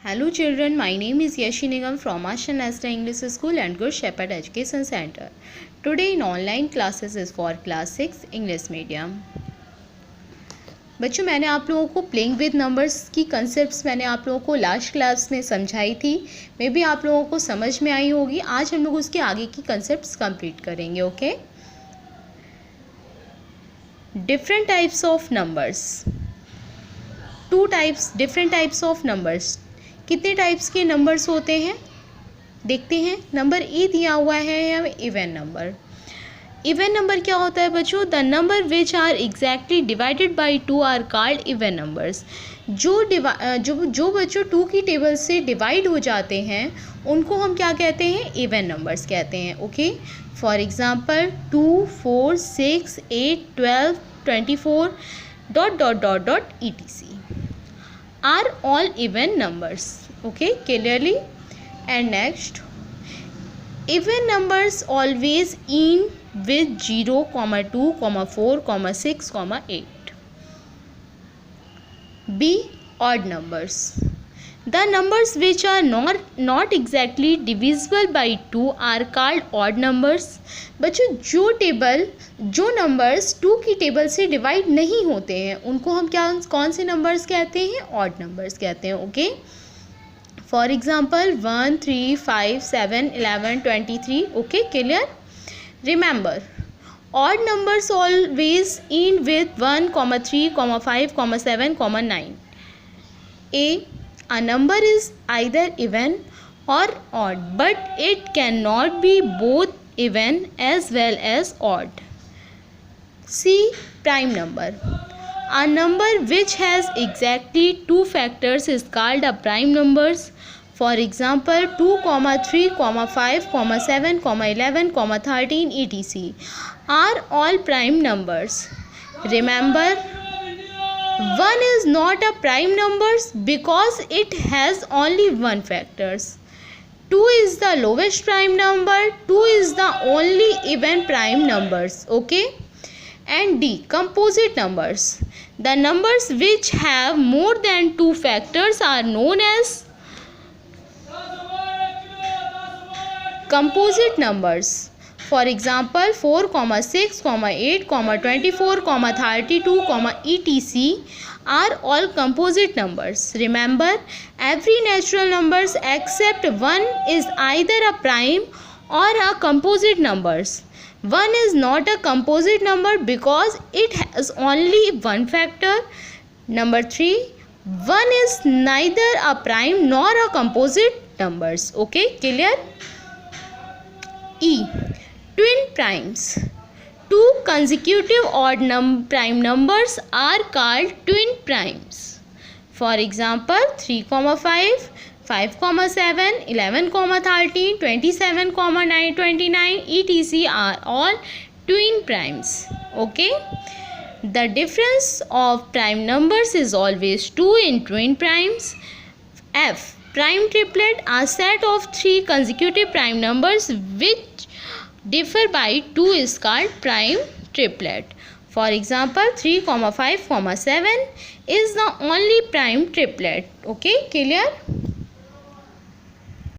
Hello children, my name is Yashi Nigam from Asha National English School and Good Shepherd Education Center. Today in online classes is for class 6 English medium. बच्चों, मैंने आप लोगों को playing with numbers की concepts मैंने आप लोगों को लास्ट क्लास में समझाई थी. मे बी आप लोगों को समझ में आई होगी. आज हम लोग उसके आगे की कंसेप्ट्स कंप्लीट करेंगे. Okay, different types of numbers. Different types of numbers. कितने टाइप्स के नंबर्स होते हैं देखते हैं. नंबर ए दिया हुआ है हमें इवन नंबर. इवन नंबर क्या होता है बच्चों? The number which are exactly divided by two are called even numbers. जो बच्चों टू की टेबल से डिवाइड हो जाते हैं उनको हम क्या कहते हैं? इवन नंबर्स कहते हैं. Okay, for example 2, 4, 6, 8, 12, 24 ... etc. are all even numbers. Okay, clearly. And next, even numbers always end with 0, 2, 4, 6, 8. B. Odd numbers. The numbers which are not exactly divisible by 2 are called odd numbers. बच्चों, जो numbers 2 की table से divide नहीं होते हैं उनको हम कौन से नंबर्स कहते हैं? ऑड नंबर्स कहते हैं. Okay, for example 1, 3, 5, 7, 11, 23. Okay, clear. Remember, odd numbers always end with 1, 3, 5, 7, 9. A number is either even or odd, but it cannot be both even as well as odd. C. Prime number. A number which has exactly two factors is called a prime numbers. For example, 2, 3, 5, 7, 11, 13, etc. are all prime numbers. Remember, 1 is not a prime number because it has only one factors. 2 is the lowest prime number. 2 is the only even prime numbers. Okay. And D. Composite numbers. The numbers which have more than two factors are known as composite numbers. For example, 4, 6, 8, 24, 32, etc. are all composite numbers. Remember, every natural numbers except 1 is either a prime or a composite numbers. 1 is not a composite number because it has only one factor. Number 3, 1 is neither a prime nor a composite numbers. Okay, clear? E. Twin primes. Two consecutive odd prime numbers are called twin primes. For example, 3, 5, 5, 7, 11, 13, 27, 9, 29, etc. are all twin primes. Okay. The difference of prime numbers is always 2 in twin primes. F. Prime triplet. A set of 3 consecutive prime numbers which differ by 2 is called prime triplet. For example, 3, 5, 7 is the only prime triplet. Okay, clear?